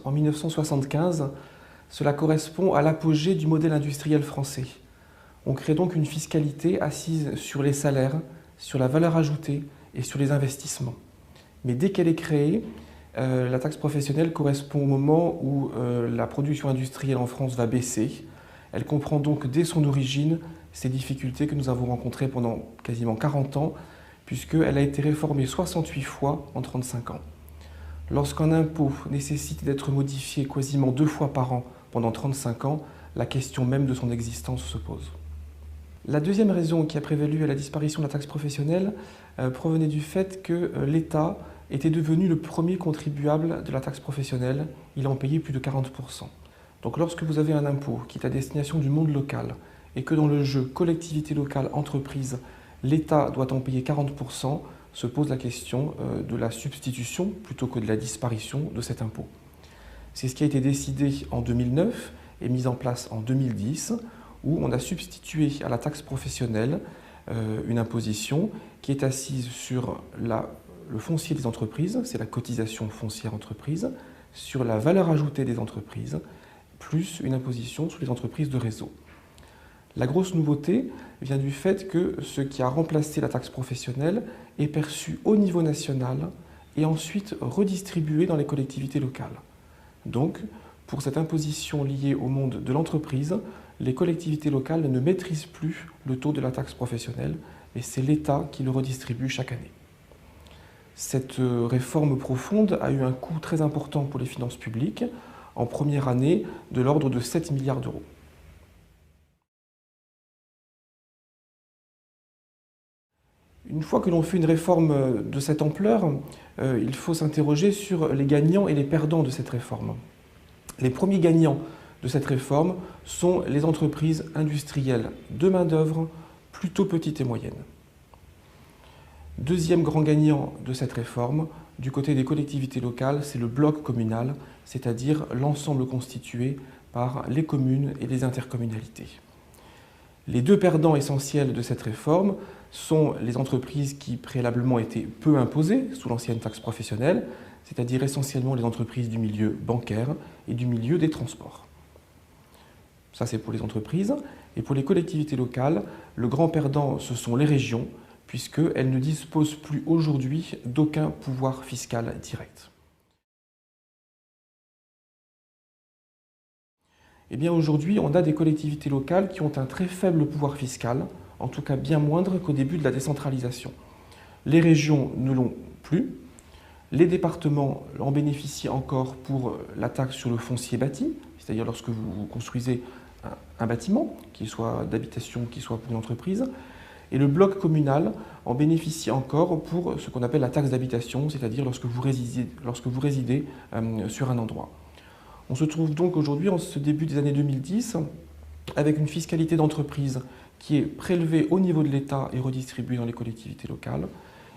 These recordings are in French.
En 1975, cela correspond à l'apogée du modèle industriel français. On crée donc une fiscalité assise sur les salaires, sur la valeur ajoutée et sur les investissements. Mais dès qu'elle est créée, la taxe professionnelle correspond au moment où la production industrielle en France va baisser. Elle comprend donc dès son origine ces difficultés que nous avons rencontrées pendant quasiment 40 ans, puisqu'elle a été réformée 68 fois en 35 ans. Lorsqu'un impôt nécessite d'être modifié quasiment 2 fois par an pendant 35 ans, la question même de son existence se pose. La deuxième raison qui a prévalu à la disparition de la taxe professionnelle provenait du fait que l'État était devenu le premier contribuable de la taxe professionnelle. Il en payait plus de 40%. Donc lorsque vous avez un impôt qui est à destination du monde local et que dans le jeu collectivité locale, entreprise, l'État doit en payer 40%, se pose la question de la substitution plutôt que de la disparition de cet impôt. C'est ce qui a été décidé en 2009 et mis en place en 2010, où on a substitué à la taxe professionnelle une imposition qui est assise sur le foncier des entreprises, c'est la cotisation foncière entreprise, sur la valeur ajoutée des entreprises, plus une imposition sur les entreprises de réseau. La grosse nouveauté vient du fait que ce qui a remplacé la taxe professionnelle est perçu au niveau national et ensuite redistribué dans les collectivités locales. Donc, pour cette imposition liée au monde de l'entreprise, les collectivités locales ne maîtrisent plus le taux de la taxe professionnelle et c'est l'État qui le redistribue chaque année. Cette réforme profonde a eu un coût très important pour les finances publiques, en première année de l'ordre de 7 milliards d'euros. Une fois que l'on fait une réforme de cette ampleur, il faut s'interroger sur les gagnants et les perdants de cette réforme. Les premiers gagnants de cette réforme sont les entreprises industrielles de main-d'œuvre plutôt petites et moyennes. Deuxième grand gagnant de cette réforme, du côté des collectivités locales, c'est le bloc communal, c'est-à-dire l'ensemble constitué par les communes et les intercommunalités. Les deux perdants essentiels de cette réforme sont les entreprises qui préalablement étaient peu imposées sous l'ancienne taxe professionnelle, c'est-à-dire essentiellement les entreprises du milieu bancaire et du milieu des transports. Ça, c'est pour les entreprises. Et pour les collectivités locales, le grand perdant, ce sont les régions, puisqu'elles ne disposent plus aujourd'hui d'aucun pouvoir fiscal direct. Eh bien aujourd'hui, on a des collectivités locales qui ont un très faible pouvoir fiscal, en tout cas bien moindre qu'au début de la décentralisation. Les régions ne l'ont plus, les départements en bénéficient encore pour la taxe sur le foncier bâti, c'est-à-dire lorsque vous construisez un bâtiment, qu'il soit d'habitation, qu'il soit pour une entreprise, et le bloc communal en bénéficie encore pour ce qu'on appelle la taxe d'habitation, c'est-à-dire lorsque vous résidez sur un endroit. On se trouve donc aujourd'hui, en ce début des années 2010, avec une fiscalité d'entreprise qui est prélevée au niveau de l'État et redistribuée dans les collectivités locales,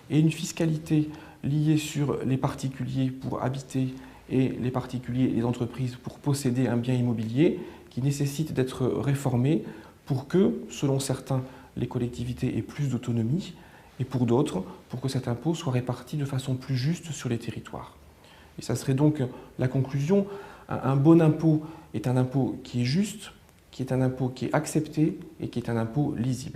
et une fiscalité liée sur les particuliers pour habiter et les particuliers et les entreprises pour posséder un bien immobilier qui nécessite d'être réformée pour que, selon certains, les collectivités aient plus d'autonomie et pour d'autres, pour que cet impôt soit réparti de façon plus juste sur les territoires. Et ça serait donc la conclusion. Un bon impôt est un impôt qui est juste, qui est un impôt qui est accepté et qui est un impôt lisible.